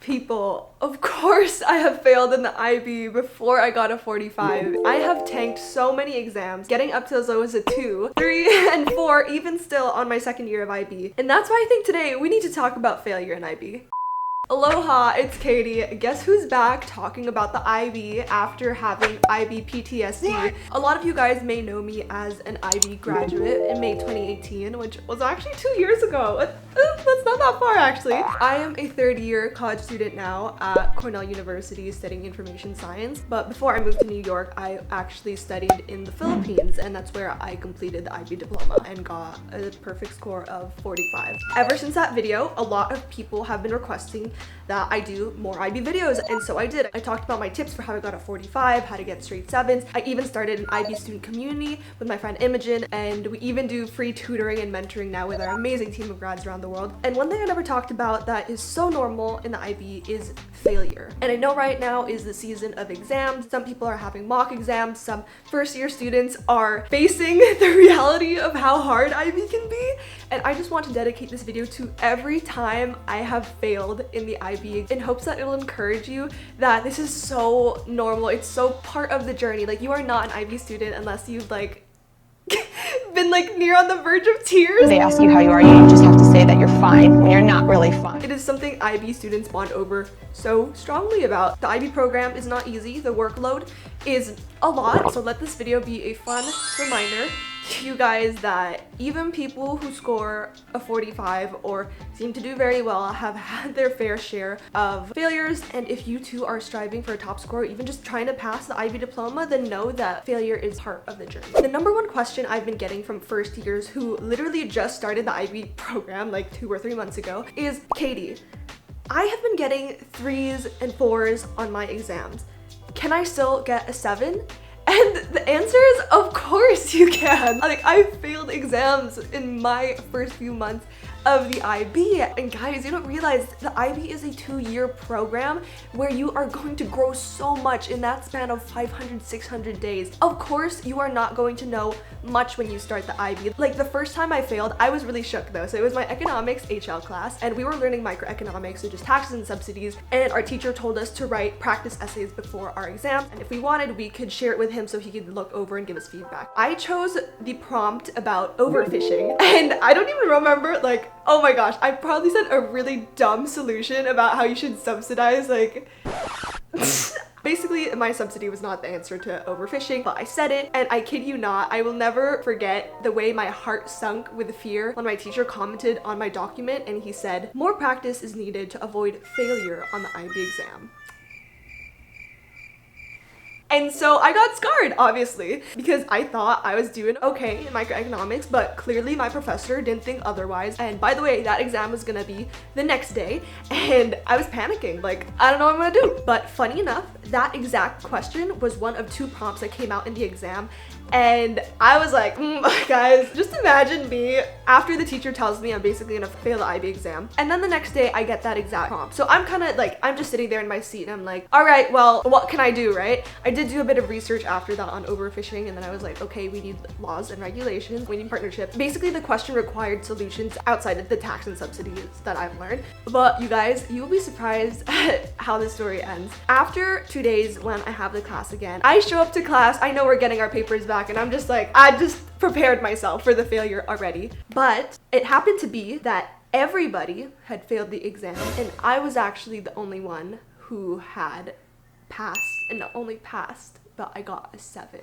People, of course I have failed in the IB before I got a 45. I have tanked so many exams, getting up to as low as a 2, 3, and 4, even still on my second year of IB. And that's why I think today we need to talk about failure in IB. Aloha, it's Katie. Guess who's back talking about the IB after having IB PTSD? A lot of you guys may know me as an IB graduate in May 2018, which was actually 2 years ago. That's not that far actually. I am a third-year college student now at Cornell University studying information science, but before I moved to New York, I actually studied in the Philippines, and that's where I completed the IB diploma and got a perfect score of 45. Ever since that video, a lot of people have been requesting that I do more IB videos, and so I did. I talked about my tips for how I got a 45, how to get straight 7s. I even started an IB student community with my friend Imogen, and we even do free tutoring and mentoring now with our amazing team of grads around the world. And one thing I never talked about that is so normal in the IB is failure. And I know right now is the season of exams. Some people are having mock exams. Some first-year students are facing the reality of how hard IB can be. And I just want to dedicate this video to every time I have failed in the IB in hopes that it'll encourage you that this is so normal. It's so part of the journey. Like, you are not an IB student unless you've been near on the verge of tears. They ask you how you are, you just have to say that you're fine when you're not really fine. It is something IB students bond over so strongly about. The IB program is not easy. The workload is a lot. So let this video be a fun reminder to you guys that even people who score a 45 or seem to do very well have had their fair share of failures. And if you too are striving for a top score, or even just trying to pass the IB diploma, then know that failure is part of the journey. The number one question I've been getting from first years who literally just started the IB program like 2 or 3 months ago is, Katie, I have been getting 3s and 4s on my exams. Can I still get a 7? And the answer is, of course you can. I failed exams in my first few months of the IB. And guys, you don't realize the IB is a 2-year program where you are going to grow so much in that span of 500, 600 days. Of course, you are not going to know much when you start the IB. The first time I failed, I was really shook though. So it was my economics HL class, and we were learning microeconomics, so just taxes and subsidies. And our teacher told us to write practice essays before our exam. And if we wanted, we could share it with him so he could look over and give us feedback. I chose the prompt about overfishing, and I don't even remember, oh my gosh, I probably said a really dumb solution about how you should subsidize, Basically, my subsidy was not the answer to overfishing, but I said it, and I kid you not, I will never forget the way my heart sunk with fear when my teacher commented on my document and he said, "More practice is needed to avoid failure on the IB exam." And so I got scarred, obviously, because I thought I was doing okay in microeconomics, but clearly my professor didn't think otherwise. And by the way, that exam was gonna be the next day, and I was panicking, I don't know what I'm gonna do. But funny enough, that exact question was one of 2 prompts that came out in the exam. And I was like, guys, just imagine me after the teacher tells me I'm basically gonna fail the IB exam. And then the next day I get that exact prompt. So I'm kind of I'm just sitting there in my seat and I'm like, all right, well, what can I do, right? I did do a bit of research after that on overfishing, and then I was like, okay, we need laws and regulations, we need partnership. Basically, the question required solutions outside of the tax and subsidies that I've learned. But you guys, you will be surprised at how this story ends. After 2 days when I have the class again, I show up to class, I know we're getting our papers back, and I'm just I just prepared myself for the failure already. But it happened to be that everybody had failed the exam, and I was actually the only one who had passed, and not only passed, but I got a 7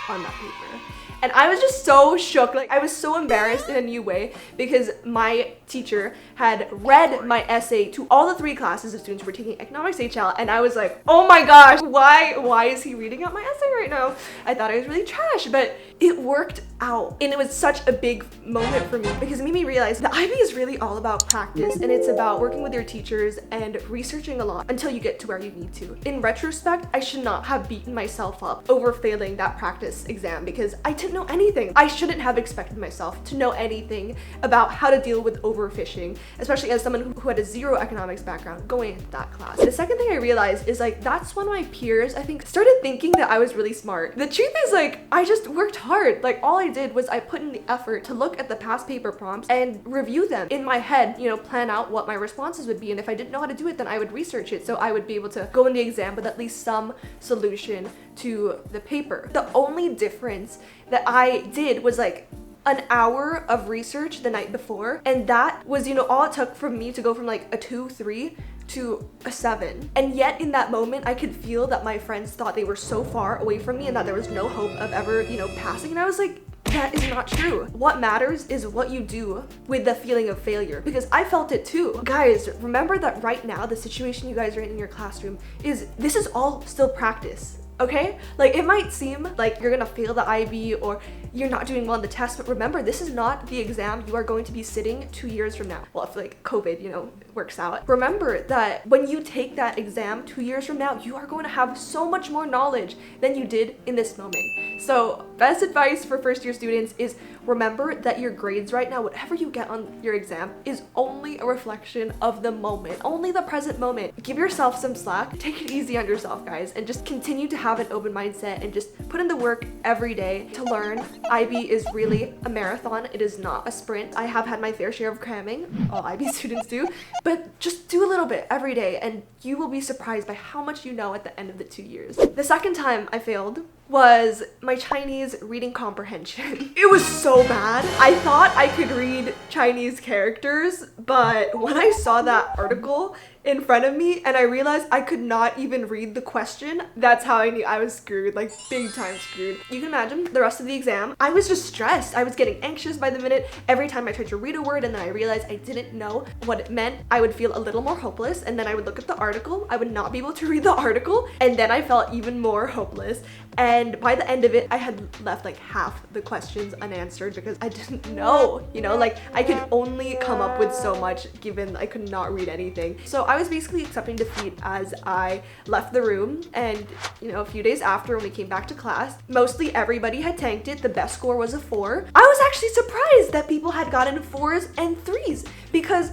on that paper. And I was just so shook. I was so embarrassed in a new way because my teacher had read my essay to all the 3 classes of students who were taking economics HL, and I was like, oh my gosh, why is he reading out my essay right now? I thought I was really trash, but it worked out. And it was such a big moment for me because it made me realize the IB is really all about practice, and it's about working with your teachers and researching a lot until you get to where you need to. In retrospect, I should not have beaten myself up over failing that practice exam because I didn't know anything. I shouldn't have expected myself to know anything about how to deal with overfishing, especially as someone who had a 0 economics background going into that class. The second thing I realized is that's when my peers, I think, started thinking that I was really smart. The truth is I just worked hard hard. Like, all I did was I put in the effort to look at the past paper prompts and review them in my head, you know, plan out what my responses would be. And if I didn't know how to do it, then I would research it so I would be able to go in the exam with at least some solution to the paper. The only difference that I did was like an hour of research the night before, and that was, you know, all it took for me to go from like a 2-3 to a 7. And yet in that moment I could feel that my friends thought they were so far away from me and that there was no hope of ever, you know, passing. And I was like, that is not true. What matters is what you do with the feeling of failure, because I felt it too. Guys, remember that right now the situation you guys are in your classroom this is all still practice. Okay? Like, it might seem like you're gonna fail the IB or you're not doing well on the test, but remember, this is not the exam you are going to be sitting 2 years from now. Well, if like COVID, you know, works out. Remember that when you take that exam 2 years from now, you are going to have so much more knowledge than you did in this moment. So best advice for first year students is remember that your grades right now, whatever you get on your exam, is only a reflection of the moment, only the present moment. Give yourself some slack, take it easy on yourself, guys, and just continue to have an open mindset and just put in the work every day to learn. IB is really a marathon. It is not a sprint. I have had my fair share of cramming, all IB students do, but just do a little bit every day and you will be surprised by how much you know at the end of the 2 years. The second time I failed was my Chinese reading comprehension. It was so bad. I thought I could read Chinese characters, but when I saw that article in front of me and I realized I could not even read the question, that's how I knew I was screwed, like big time screwed. You can imagine the rest of the exam, I was just stressed. I was getting anxious by the minute. Every time I tried to read a word and then I realized I didn't know what it meant, I would feel a little more hopeless, and then I would look at the article, I would not be able to read the article, and then I felt even more hopeless. And by the end of it, I had left like half the questions unanswered because I didn't know, you know, like I could only come up with so much given I could not read anything. So I was basically accepting defeat as I left the room, and you know, a few days after when we came back to class, mostly everybody had tanked it. The best score was a 4. I was actually surprised that people had gotten 4s and 3s because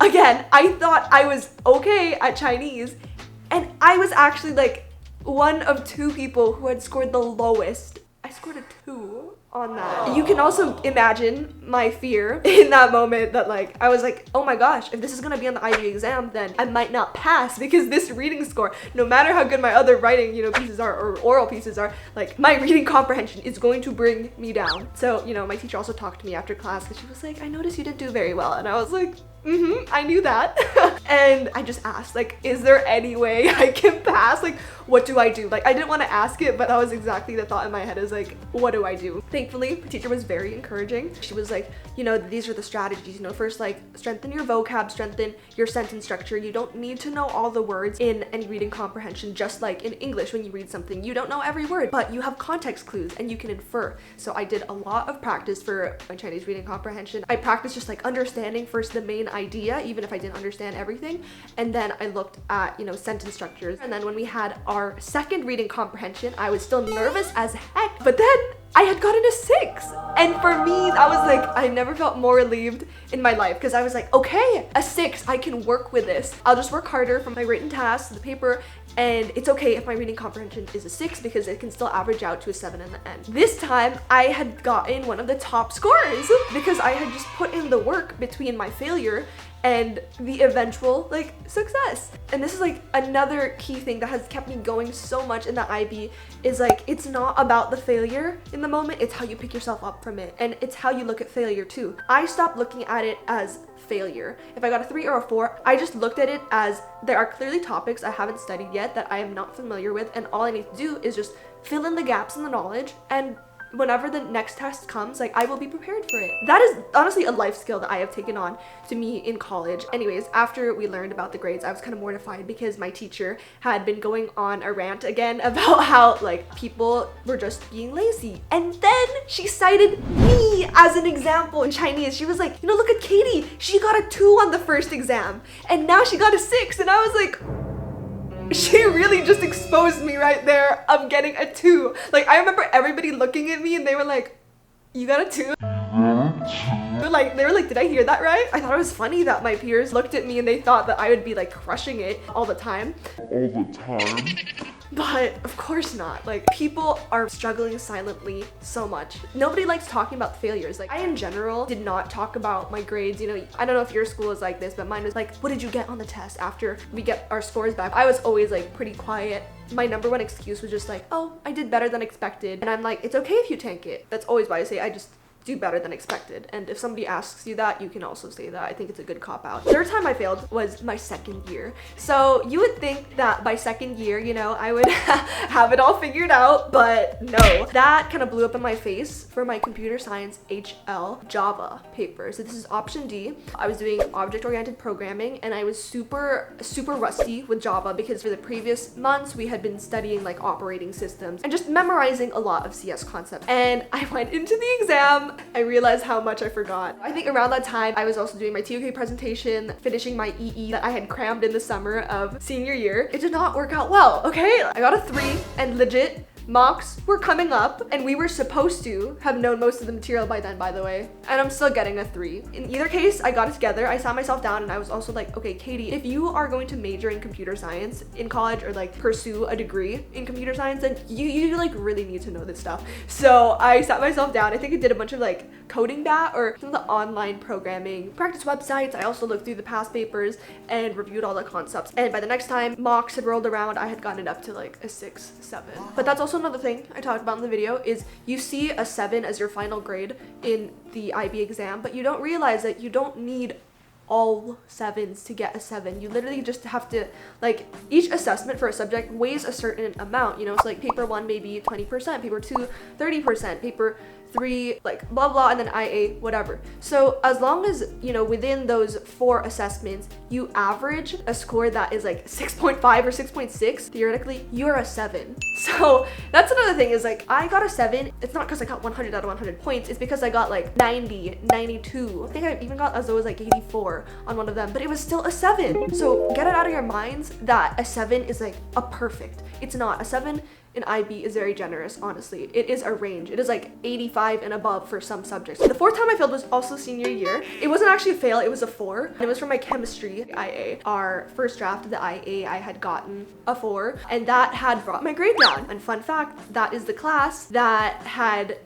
again, I thought I was okay at Chinese, and I was actually like one of 2 people who had scored the lowest. I scored a 2 on that. You can also imagine my fear in that moment that like, I was like, oh my gosh, if this is gonna be on the IB exam, then I might not pass because this reading score, no matter how good my other writing, you know, pieces are or oral pieces are, like my reading comprehension is going to bring me down. So, you know, my teacher also talked to me after class because she was like, I noticed you didn't do very well. And I was like, I knew that. And I just asked, like, is there any way I can pass? Like, what do I do? Like, I didn't want to ask it, but that was exactly the thought in my head, is like, what do I do? Thankfully, the teacher was very encouraging. She was like, you know, these are the strategies, you know, first, like, strengthen your vocab, strengthen your sentence structure. You don't need to know all the words in any reading comprehension, just like in English when you read something. You don't know every word, but you have context clues and you can infer. So I did a lot of practice for my Chinese reading comprehension. I practiced just like understanding first the main idea, even if I didn't understand everything, and then I looked at, you know, sentence structures. And then when we had our second reading comprehension, I was still nervous as heck, but then I had gotten a 6, and for me I was like, I never felt more relieved in my life because I was like, okay, a 6, I can work with this. I'll just work harder for my written tasks, the paper, and it's okay if my reading comprehension is a 6 because it can still average out to a 7 in the end. This time I had gotten one of the top scores because I had just put in the work between my failure and the eventual like success. And this is like another key thing that has kept me going so much in the IB, is like, it's not about the failure in the moment, it's how you pick yourself up from it, and it's how you look at failure too. I stopped looking at it as failure. If I got a 3 or a 4, I just looked at it as there are clearly topics I haven't studied yet that I am not familiar with, and all I need to do is just fill in the gaps in the knowledge, and whenever the next test comes, like, I will be prepared for it. That is honestly a life skill that I have taken on to me in college. Anyways, after we learned about the grades, I was kind of mortified because my teacher had been going on a rant again about how like people were just being lazy. And then she cited me as an example in Chinese. She was like, you know, look at Katie, she got a 2 on the first exam and now she got a 6. And I was like, she really just exposed me right there of getting a 2. Like, I remember everybody looking at me and they were like, you got a 2? They were like, did I hear that right? I thought it was funny that my peers looked at me and they thought that I would be like crushing it all the time. But of course not. Like, people are struggling silently so much. Nobody likes talking about failures. Like, I in general did not talk about my grades. You know, I don't know if your school is like this, but mine was like, what did you get on the test after we get our scores back? I was always like pretty quiet. My number one excuse was just like, oh, I did better than expected. And I'm like, it's okay if you tank it. That's always why I say I just do better than expected. And if somebody asks you that, you can also say that. I think it's a good cop out. Third time I failed was my second year. So you would think that by second year, you know, I would have it all figured out, but no. That kind of blew up in my face for my computer science HL Java paper. So this is option D. I was doing object-oriented programming and I was super rusty with Java because for the previous months we had been studying like operating systems and just memorizing a lot of CS concepts. And I went into the exam, I realized how much I forgot. I think around that time, I was also doing my TOK presentation, finishing my EE that I had crammed in the summer of senior year. It did not work out well, okay? I got a 3 and legit, mocks were coming up and we were supposed to have known most of the material by then, by the way. And I'm still getting a 3. In either case, I got it together. I sat myself down and I was also like, okay, Katie, if you are going to major in computer science in college or like pursue a degree in computer science, then you like really need to know this stuff. So I sat myself down. I think I did a bunch of like coding bat or some of the online programming practice websites. I also looked through the past papers and reviewed all the concepts. And by the next time mocks had rolled around, I had gotten it up to like a 6, 7. But that's also another thing I talked about in the video is you see a 7 as your final grade in the IB exam, but you don't realize that you don't need all 7s to get a 7. You literally just have to, like, each assessment for a subject weighs a certain amount, you know. So like paper 1 maybe 20%, paper 2 30%, paper 3 like blah blah, and then IA whatever. So as long as, you know, within those 4 assessments you average a score that is like 6.5 or 6.6, theoretically you're a 7. So that's another thing is like I got a 7. It's not because I got 100 out of 100 points, it's because I got like 90, 92. I think I even got as low as like 84 on one of them, but it was still a 7. So get it out of your minds that a 7 is like a perfect. It's not. A 7 in IB is very generous, honestly. It is a range. It is like 85 and above for some subjects. The 4th time I failed was also senior year. It wasn't actually a fail, it was a 4. And it was for my chemistry IA. Our first draft of the IA, I had gotten a 4, and that had brought my grade down. And fun fact, that is the class that had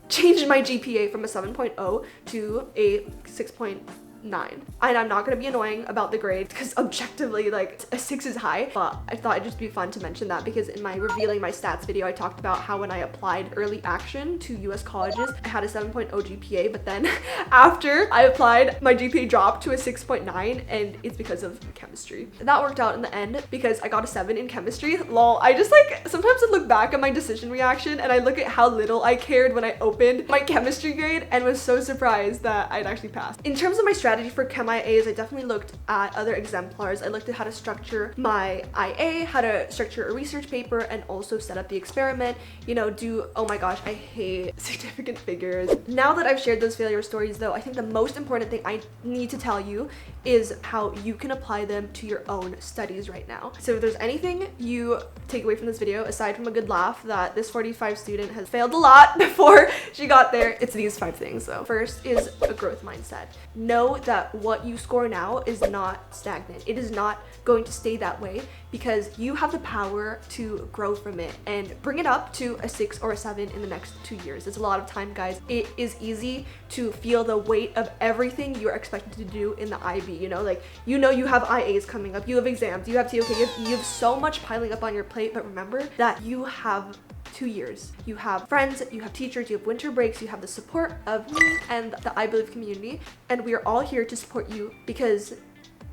changed my GPA from a 7.0 to a 6.9. And I'm not gonna be annoying about the grade because objectively like a 6 is high, but I thought it'd just be fun to mention that because in my revealing my stats video I talked about how when I applied early action to US colleges I had a 7.0 GPA, but then after I applied my GPA dropped to a 6.9 and it's because of chemistry. That worked out in the end because I got a 7 in chemistry. Lol. I just like sometimes I look back at my decision reaction and I look at how little I cared when I opened my chemistry grade and was so surprised that I'd actually passed. In terms of my strategy for Chem IAs, I definitely looked at other exemplars. I looked at how to structure my IA, how to structure a research paper, and also set up the experiment, you know, oh my gosh, I hate significant figures. Now that I've shared those failure stories though, I think the most important thing I need to tell you is how you can apply them to your own studies right now. So if there's anything you take away from this video, aside from a good laugh that this 45 student has failed a lot before she got there, it's these 5 things though. First is a growth mindset. Know that what you score now is not stagnant. It is not going to stay that way because you have the power to grow from it and bring it up to a 6 or a 7 in the next 2 years. It's a lot of time, guys. It is easy to feel the weight of everything you're expected to do in the IB, you know, like, you know, you have IAs coming up, you have exams, you have TOK, you have so much piling up on your plate, but remember that you have 2 years. You have friends, you have teachers, you have winter breaks, you have the support of me and the IBlieve community, and we are all here to support you because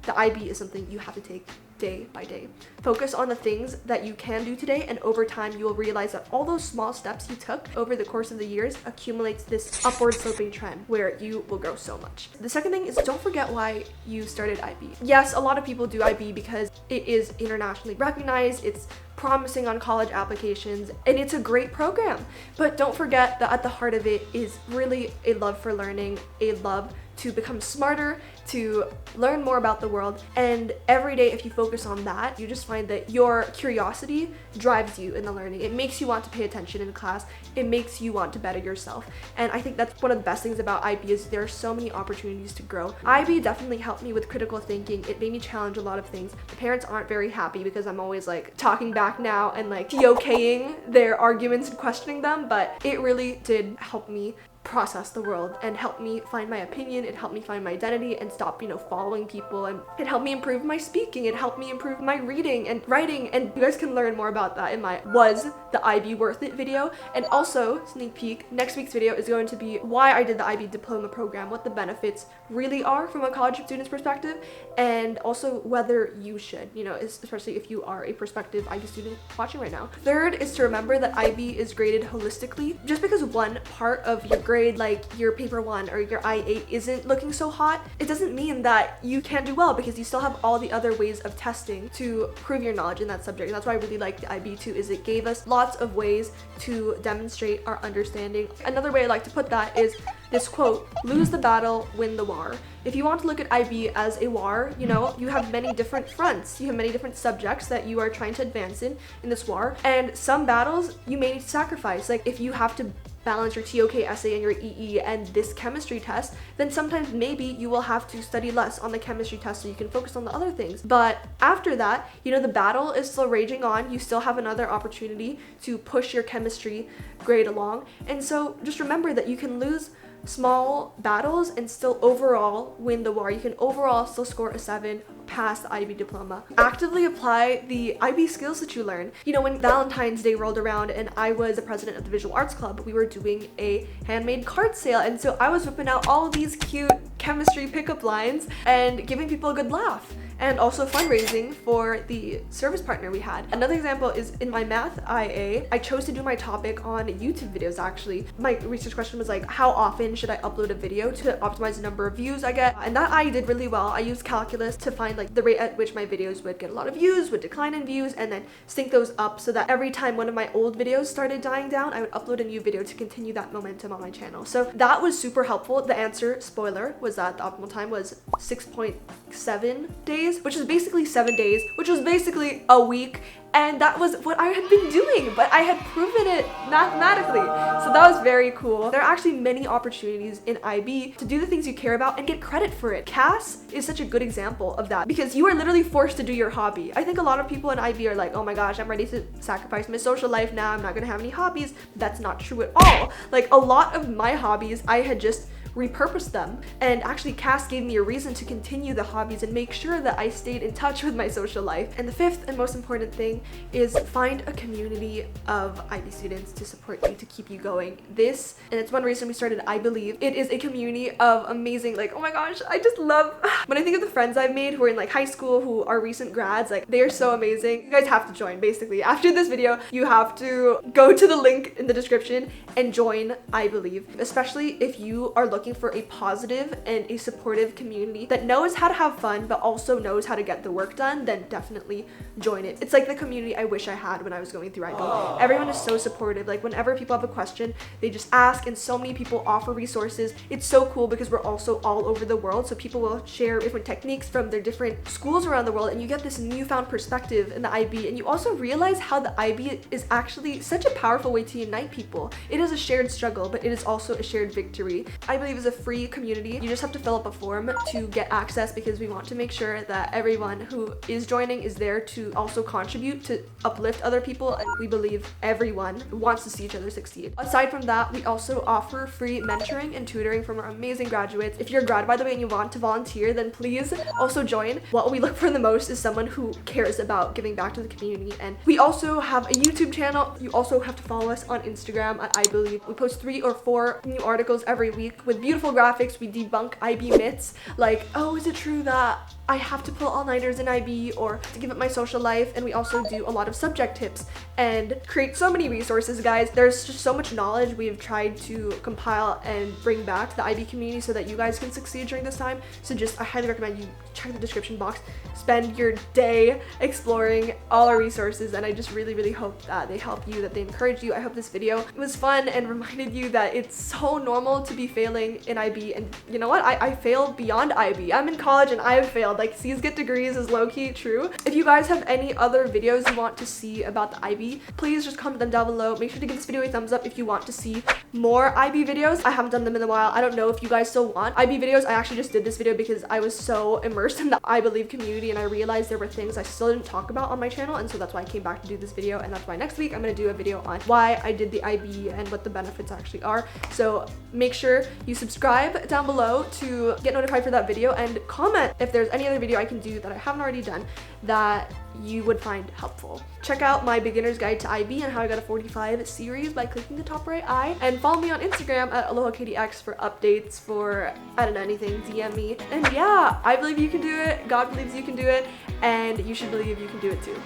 the IB is something you have to take day by day. Focus on the things that you can do today, and over time you will realize that all those small steps you took over the course of the years accumulates this upward sloping trend where you will grow so much. The second thing is don't forget why you started IB. Yes, a lot of people do IB because it is internationally recognized, it's promising on college applications, and it's a great program. But don't forget that at the heart of it is really a love for learning, a love to become smarter, to learn more about the world. And every day, if you focus on that, you just find that your curiosity drives you in the learning. It makes you want to pay attention in class. It makes you want to better yourself. And I think that's one of the best things about IB is there are so many opportunities to grow. IB definitely helped me with critical thinking. It made me challenge a lot of things. My parents aren't very happy because I'm always like talking back now and like TOKing their arguments and questioning them, but it really did help me process the world and help me find my opinion. It helped me find my identity and stop, following people, and it helped me improve my speaking. It helped me improve my reading and writing, and you guys can learn more about that in my Was the IB Worth It video. And also, sneak peek, next week's video is going to be why I did the IB diploma program, what the benefits really are from a college student's perspective, and also whether you should, especially if you are a prospective IB student watching right now. Third is to remember that IB is graded holistically. Just because one part of your grade, like your paper 1 or your I-8 isn't looking so hot, it doesn't mean that you can't do well, because you still have all the other ways of testing to prove your knowledge in that subject. And that's why I really like the IB too, is it gave us lots of ways to demonstrate our understanding. Another way I like to put that is this quote: lose the battle, win the war. If you want to look at IB as a war, you have many different fronts. You have many different subjects that you are trying to advance in this war. And some battles you may need to sacrifice. Like if you have to balance your TOK essay and your EE and this chemistry test, then sometimes maybe you will have to study less on the chemistry test so you can focus on the other things. But after that, the battle is still raging on. You still have another opportunity to push your chemistry grade along. And so just remember that you can lose small battles and still overall win the war. You can overall still score a 7, pass the IB diploma. Actively apply the IB skills that you learn. When Valentine's Day rolled around and I was the president of the Visual Arts Club, we were doing a handmade card sale, and so I was whipping out all these cute chemistry pickup lines and giving people a good laugh, and also fundraising for the service partner we had. Another example is in my math IA, I chose to do my topic on YouTube videos. Actually, my research question was like, how often should I upload a video to optimize the number of views I get? And that I did really well. I used calculus to find like the rate at which my videos would get a lot of views, would decline in views, and then sync those up so that every time one of my old videos started dying down, I would upload a new video to continue that momentum on my channel. So that was super helpful. The answer, spoiler, was that the optimal time was 6.7 days, which is basically 7 days, which was basically a week. And that was what I had been doing, but I had proven it mathematically. So that was very cool. There are actually many opportunities in IB to do the things you care about and get credit for it. CAS is such a good example of that, because you are literally forced to do your hobby. I think a lot of people in IB are like, oh my gosh, I'm ready to sacrifice my social life now. I'm not gonna have any hobbies. That's not true at all. Like a lot of my hobbies, I had just repurpose them, and actually CAS gave me a reason to continue the hobbies and make sure that I stayed in touch with my social life. And the fifth and most important thing is find a community of IB students to support you, to keep you going. This, and it's one reason we started IBlieve. It is a community of amazing, like, oh my gosh, I just love, when I think of the friends I've made who are in like high school, who are recent grads, like they are so amazing. You guys have to join. Basically after this video, you have to go to the link in the description and join IBlieve, especially if you are looking for a positive and a supportive community that knows how to have fun but also knows how to get the work done. Then definitely join it. It's like the community I wish I had when I was going through IB. Everyone is so supportive. Like whenever people have a question, they just ask, and so many people offer resources. It's so cool because we're also all over the world, so people will share different techniques from their different schools around the world, and you get this newfound perspective in the IB, and you also realize how the IB is actually such a powerful way to unite people. It is a shared struggle, but it is also a shared victory. IBlieve is a free community. You just have to fill up a form to get access, because we want to make sure that everyone who is joining is there to also contribute to uplift other people, and we believe everyone wants to see each other succeed. Aside from that, we also offer free mentoring and tutoring from our amazing graduates. If you're a grad, by the way, and you want to volunteer, then please also join. What we look for the most is someone who cares about giving back to the community. And we also have a YouTube channel. You also have to follow us on Instagram at IBlieve. We post 3 or 4 new articles every week with beautiful graphics. We debunk IB myths like, oh, is it true that I have to pull all-nighters in IB, or to give up my social life? And we also do a lot of subject tips and create so many resources, guys. There's just so much knowledge we've tried to compile and bring back to the IB community so that you guys can succeed during this time. So just, I highly recommend you check the description box. Spend your day exploring all our resources, and I just really hope that they help you, that they encourage you. I hope this video was fun and reminded you that it's so normal to be failing in IB, and you know what? I failed beyond IB. I'm in college and I have failed. Like, C's get degrees is low-key true. If you guys have any other videos you want to see about the IB, please just comment them down below. Make sure to give this video a thumbs up if you want to see more IB videos. I haven't done them in a while. I don't know if you guys still want IB videos. I actually just did this video because I was so immersed in the IBlieve community and I realized there were things I still didn't talk about on my channel, and so that's why I came back to do this video, and that's why next week I'm going to do a video on why I did the IB and what the benefits actually are. So make sure you subscribe down below to get notified for that video, and comment if there's any other video I can do that I haven't already done that you would find helpful. Check out my beginner's guide to IB and how I got a 45 series by clicking the top right eye, and follow me on Instagram at AlohaKatieX for updates, for I don't know, anything. DM me. And yeah, I believe you can do it, God believes you can do it, and you should believe you can do it too.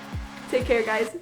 Take care, guys.